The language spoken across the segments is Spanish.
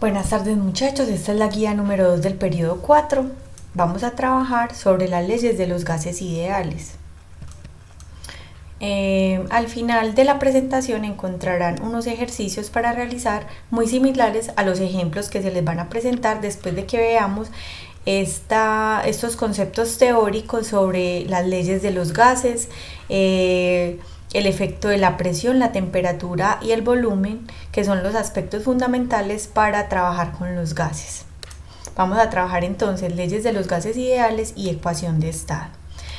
Buenas tardes muchachos, esta es la guía número 2 del periodo 4. Vamos a trabajar sobre las leyes de los gases ideales. Al final de la presentación encontrarán unos ejercicios para realizar muy similares a los ejemplos que se les van a presentar después de que veamos estos conceptos teóricos sobre las leyes de los gases, el efecto de la presión, la temperatura y el volumen, que son los aspectos fundamentales para trabajar con los gases. Vamos a trabajar entonces leyes de los gases ideales y ecuación de estado.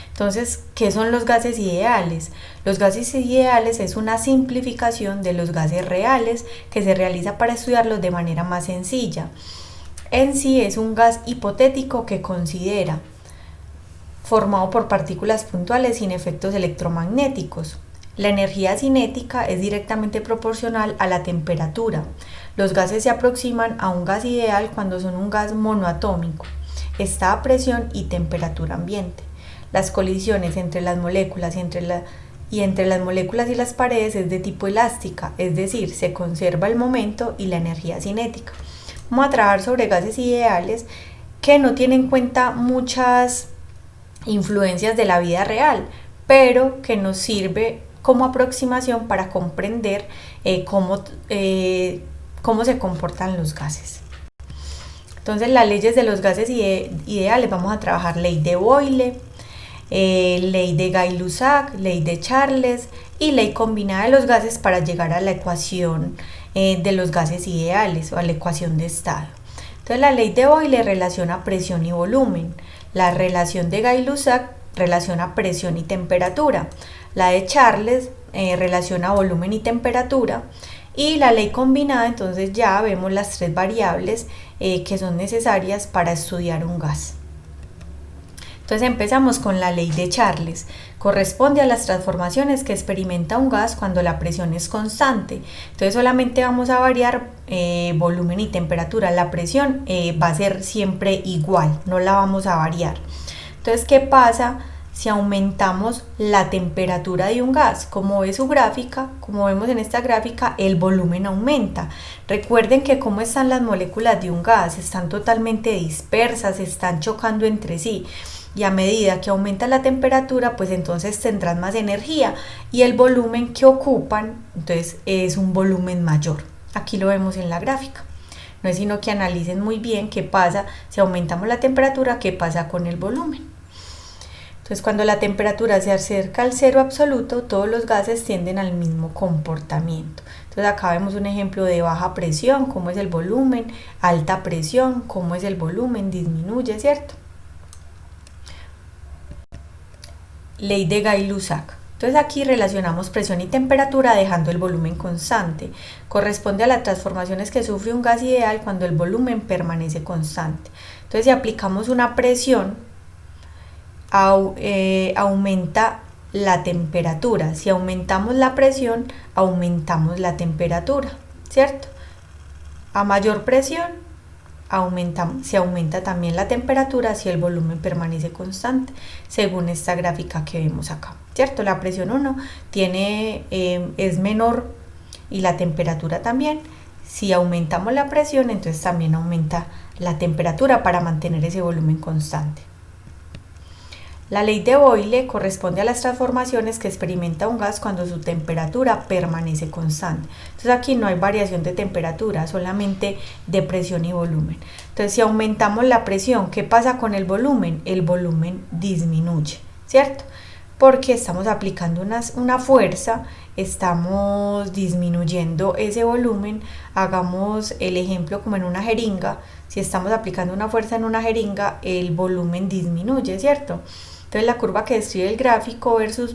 Entonces, ¿qué son los gases ideales? Los gases ideales es una simplificación de los gases reales que se realiza para estudiarlos de manera más sencilla. En sí es un gas hipotético que considera formado por partículas puntuales sin efectos electromagnéticos. La energía cinética es directamente proporcional a la temperatura. Los gases se aproximan a un gas ideal cuando son un gas monoatómico. Está a presión y temperatura ambiente. Las colisiones entre las moléculas y entre las moléculas y las paredes es de tipo elástica, es decir, se conserva el momento y la energía cinética. Vamos a trabajar sobre gases ideales que no tienen en cuenta muchas influencias de la vida real, pero que nos sirve como aproximación para comprender cómo se comportan los gases. Entonces, las leyes de los gases ideales, vamos a trabajar ley de Boyle, ley de Gay-Lussac, ley de Charles y ley combinada de los gases para llegar a la ecuación de los gases ideales o a la ecuación de estado. Entonces, la ley de Boyle relaciona presión y volumen. La relación de Gay-Lussac relaciona presión y temperatura. La de Charles relaciona volumen y temperatura. Y la ley combinada, entonces ya vemos las tres variables que son necesarias para estudiar un gas. Entonces empezamos con la ley de Charles. Corresponde a las transformaciones que experimenta un gas cuando la presión es constante. Entonces solamente vamos a variar volumen y temperatura. La presión va a ser siempre igual, no la vamos a variar. Entonces, ¿qué pasa si aumentamos la temperatura de un gas? Como ve su gráfica, como vemos en esta gráfica, el volumen aumenta. Recuerden que cómo están las moléculas de un gas, están totalmente dispersas, están chocando entre sí. Y a medida que aumenta la temperatura, pues entonces tendrán más energía y el volumen que ocupan, entonces es un volumen mayor. Aquí lo vemos en la gráfica. No es sino que analicen muy bien qué pasa si aumentamos la temperatura, qué pasa con el volumen. Entonces, cuando la temperatura se acerca al cero absoluto, todos los gases tienden al mismo comportamiento. Entonces, acá vemos un ejemplo de baja presión, cómo es el volumen, alta presión, cómo es el volumen, disminuye, ¿cierto? Ley de Gay-Lussac. Entonces aquí relacionamos presión y temperatura dejando el volumen constante. Corresponde a las transformaciones que sufre un gas ideal cuando el volumen permanece constante. Entonces si aplicamos una presión, aumenta la temperatura. Si aumentamos la presión, aumentamos la temperatura, ¿cierto? A mayor presión, se aumenta también la temperatura si el volumen permanece constante, según esta gráfica que vemos acá, ¿cierto? La presión 1 es menor y la temperatura también. Si aumentamos la presión, entonces también aumenta la temperatura para mantener ese volumen constante. La ley de Boyle corresponde a las transformaciones que experimenta un gas cuando su temperatura permanece constante. Entonces aquí no hay variación de temperatura, solamente de presión y volumen. Entonces si aumentamos la presión, ¿qué pasa con el volumen? El volumen disminuye, ¿cierto? Porque estamos aplicando una fuerza, estamos disminuyendo ese volumen. Hagamos el ejemplo como en una jeringa. Si estamos aplicando una fuerza en una jeringa, el volumen disminuye, ¿cierto? Entonces la curva que describe el gráfico versus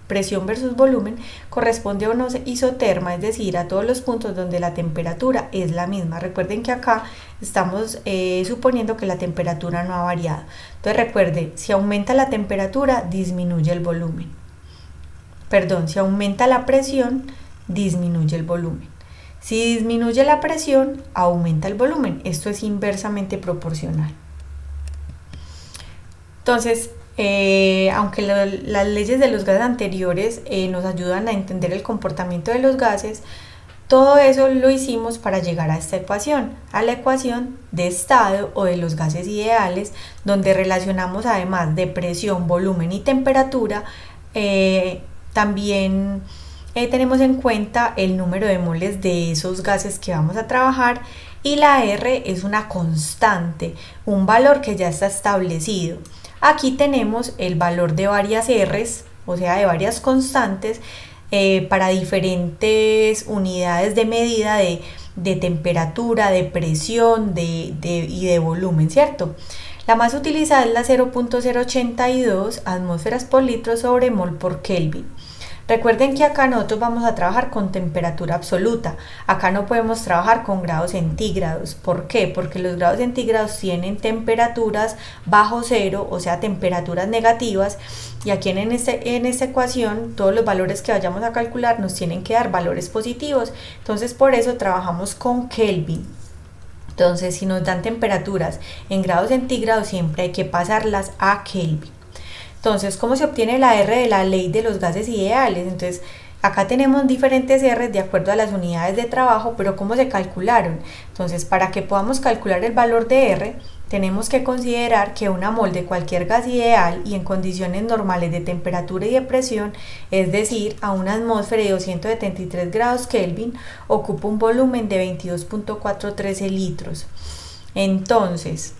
presión versus volumen corresponde a una isoterma, es decir, a todos los puntos donde la temperatura es la misma. Recuerden que acá estamos suponiendo que la temperatura no ha variado. Entonces recuerde, si aumenta la temperatura, disminuye el volumen. Perdón, si aumenta la presión, disminuye el volumen. Si disminuye la presión, aumenta el volumen. Esto es inversamente proporcional. Entonces, aunque las leyes de los gases anteriores nos ayudan a entender el comportamiento de los gases, Todo eso lo hicimos para llegar a esta ecuación, a la ecuación de estado o de los gases ideales, donde relacionamos además de presión, volumen y temperatura, también tenemos en cuenta el número de moles de esos gases que vamos a trabajar, y la R es una constante, un valor que ya está establecido. Aquí tenemos el valor de varias R's, o sea, de varias constantes, para diferentes unidades de medida de temperatura, de presión y de volumen, ¿cierto? La más utilizada es la 0.082 atmósferas por litro sobre mol por Kelvin. Recuerden que acá nosotros vamos a trabajar con temperatura absoluta. Acá no podemos trabajar con grados centígrados. ¿Por qué? Porque los grados centígrados tienen temperaturas bajo cero, o sea, temperaturas negativas. Y aquí en esta ecuación, todos los valores que vayamos a calcular nos tienen que dar valores positivos. Entonces, por eso trabajamos con Kelvin. Entonces, si nos dan temperaturas en grados centígrados, siempre hay que pasarlas a Kelvin. Entonces, ¿cómo se obtiene la R de la ley de los gases ideales? Entonces, acá tenemos diferentes R de acuerdo a las unidades de trabajo, pero ¿cómo se calcularon? Entonces, para que podamos calcular el valor de R, tenemos que considerar que una mol de cualquier gas ideal y en condiciones normales de temperatura y de presión, es decir, a una atmósfera de 273 grados Kelvin, ocupa un volumen de 22.413 litros. Entonces,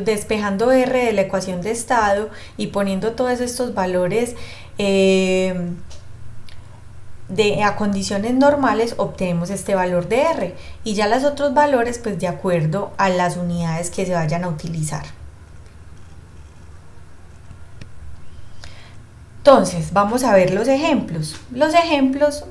despejando R de la ecuación de estado y poniendo todos estos valores a condiciones normales, obtenemos este valor de R, y ya los otros valores pues de acuerdo a las unidades que se vayan a utilizar. Entonces, vamos a ver los ejemplos. Los ejemplos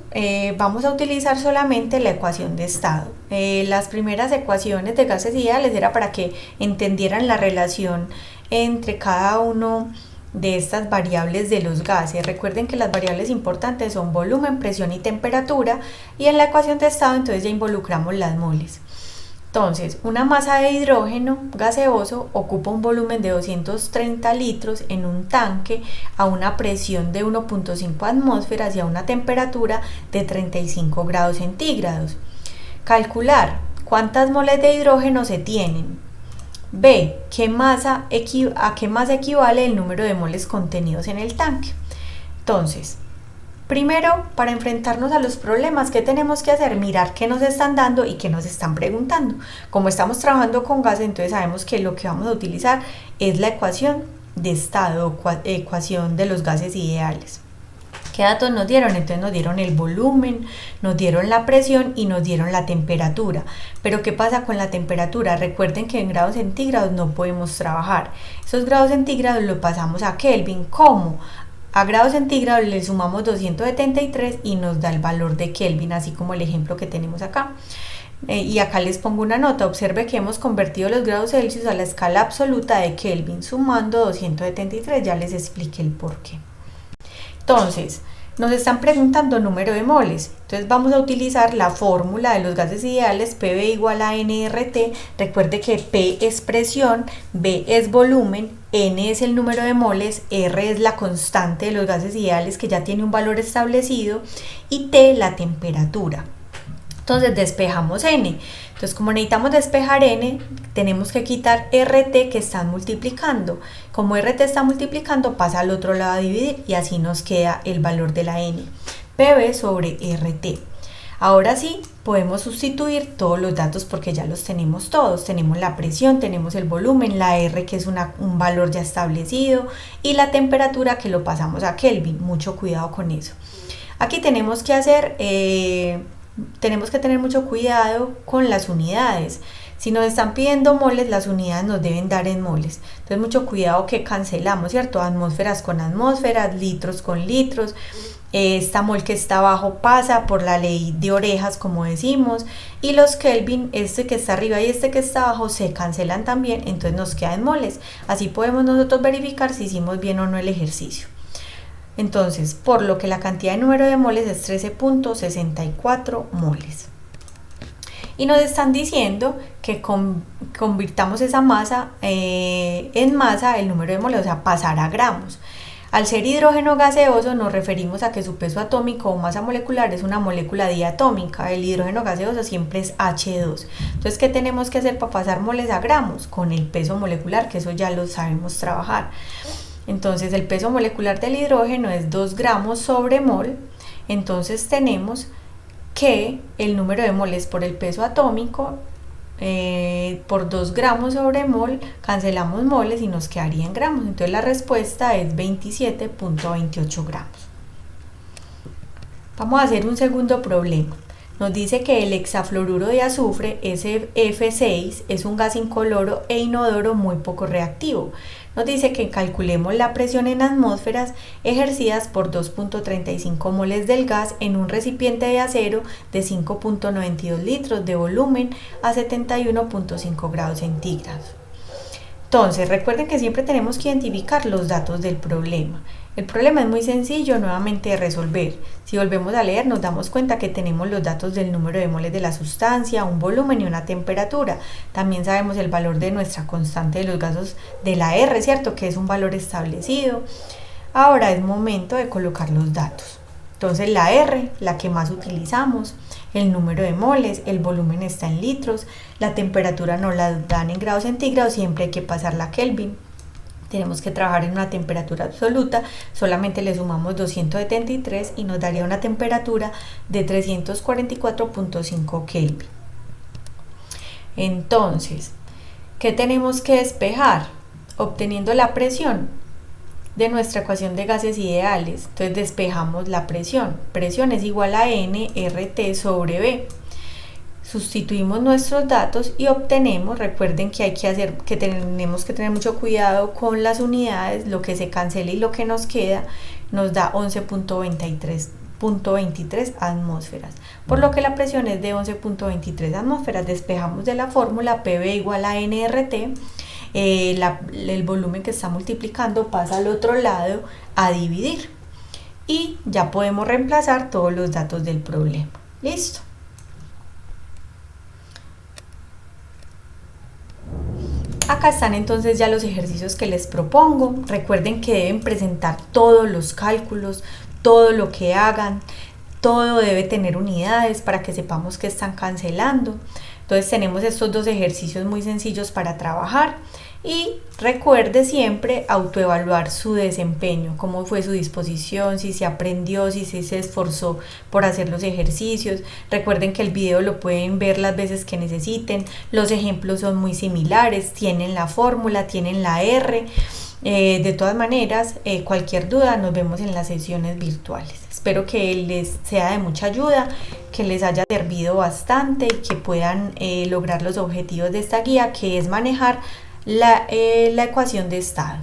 vamos a utilizar solamente la ecuación de estado. Las primeras ecuaciones de gases ideales era para que entendieran la relación entre cada uno de estas variables de los gases. Recuerden que las variables importantes son volumen, presión y temperatura, y en la ecuación de estado entonces ya involucramos las moles. Entonces, una masa de hidrógeno gaseoso ocupa un volumen de 230 litros en un tanque a una presión de 1.5 atmósferas y a una temperatura de 35 grados centígrados. Calcular cuántas moles de hidrógeno se tienen. B. ¿A qué masa equivale el número de moles contenidos en el tanque? Entonces, primero, para enfrentarnos a los problemas, ¿qué tenemos que hacer? Mirar qué nos están dando y qué nos están preguntando. Como estamos trabajando con gases, entonces sabemos que lo que vamos a utilizar es la ecuación de estado, ecuación de los gases ideales. ¿Qué datos nos dieron? Entonces nos dieron el volumen, nos dieron la presión y nos dieron la temperatura. Pero ¿qué pasa con la temperatura? Recuerden que en grados centígrados no podemos trabajar. Esos grados centígrados los pasamos a Kelvin. ¿Cómo? A grados centígrados le sumamos 273 y nos da el valor de Kelvin, así como el ejemplo que tenemos acá. Y acá les pongo una nota. Observe que hemos convertido los grados Celsius a la escala absoluta de Kelvin, sumando 273. Ya les expliqué el porqué. Entonces, nos están preguntando número de moles. Entonces vamos a utilizar la fórmula de los gases ideales, PV igual a nRT. Recuerde que P es presión, B es volumen, N es el número de moles, R es la constante de los gases ideales que ya tiene un valor establecido, y T la temperatura. Entonces despejamos N. Entonces, como necesitamos despejar N, tenemos que quitar RT que están multiplicando. Como RT está multiplicando, pasa al otro lado a dividir y así nos queda el valor de la N. PV sobre RT. Ahora sí, podemos sustituir todos los datos porque ya los tenemos todos. Tenemos la presión, tenemos el volumen, la R que es un valor ya establecido, y la temperatura que lo pasamos a Kelvin. Mucho cuidado con eso. Aquí tenemos que tener mucho cuidado con las unidades. Si nos están pidiendo moles, las unidades nos deben dar en moles. Entonces mucho cuidado que cancelamos, ¿cierto? Atmósferas con atmósferas, litros con litros. Esta mol que está abajo pasa por la ley de orejas, como decimos, y los Kelvin, este que está arriba y este que está abajo, se cancelan también, entonces nos quedan moles. Así podemos nosotros verificar si hicimos bien o no el ejercicio. Entonces, por lo que la cantidad de número de moles es 13.64 moles. Y nos están diciendo que convirtamos esa masa en masa, el número de moles, o sea, pasar a gramos. Al ser hidrógeno gaseoso nos referimos a que su peso atómico o masa molecular es una molécula diatómica. El hidrógeno gaseoso siempre es H2. Entonces, ¿qué tenemos que hacer para pasar moles a gramos? Con el peso molecular, que eso ya lo sabemos trabajar. Entonces, el peso molecular del hidrógeno es 2 gramos sobre mol. Entonces, tenemos que el número de moles por el peso atómico por 2 gramos sobre mol, cancelamos moles y nos quedaría en gramos. Entonces la respuesta es 27.28 gramos. Vamos a hacer un segundo problema. Nos dice que el hexafluoruro de azufre, SF6, es un gas incoloro e inodoro muy poco reactivo. Nos dice que calculemos la presión en atmósferas ejercidas por 2.35 moles del gas en un recipiente de acero de 5.92 litros de volumen a 71.5 grados centígrados. Entonces, recuerden que siempre tenemos que identificar los datos del problema. El problema es muy sencillo nuevamente de resolver. Si volvemos a leer, nos damos cuenta que tenemos los datos del número de moles de la sustancia, un volumen y una temperatura. También sabemos el valor de nuestra constante de los gases de la R, ¿cierto? Que es un valor establecido. Ahora es momento de colocar los datos. Entonces la R, la que más utilizamos, el número de moles, el volumen está en litros, la temperatura nos la dan en grados centígrados, siempre hay que pasarla a Kelvin. Tenemos que trabajar en una temperatura absoluta, solamente le sumamos 273 y nos daría una temperatura de 344.5 Kelvin. Entonces, ¿qué tenemos que despejar? Obteniendo la presión de nuestra ecuación de gases ideales. Entonces despejamos la presión. Presión es igual a N RT sobre B. Sustituimos nuestros datos y obtenemos, recuerden que tenemos que tener mucho cuidado con las unidades, lo que se cancela y lo que nos queda nos da 11.23 atmósferas, por lo que la presión es de 11.23 atmósferas. Despejamos de la fórmula PV igual a NRT, el volumen que está multiplicando pasa al otro lado a dividir y ya podemos reemplazar todos los datos del problema. Listo. Acá están entonces ya los ejercicios que les propongo. Recuerden que deben presentar todos los cálculos, todo lo que hagan, todo debe tener unidades para que sepamos que están cancelando. Entonces tenemos estos dos ejercicios muy sencillos para trabajar y recuerde siempre autoevaluar su desempeño, cómo fue su disposición, si se aprendió, si se esforzó por hacer los ejercicios. Recuerden que el video lo pueden ver las veces que necesiten, los ejemplos son muy similares, tienen la fórmula, tienen la R. De todas maneras, cualquier duda nos vemos en las sesiones virtuales. Espero que les sea de mucha ayuda, que les haya servido bastante y que puedan lograr los objetivos de esta guía, que es manejar la ecuación de estado.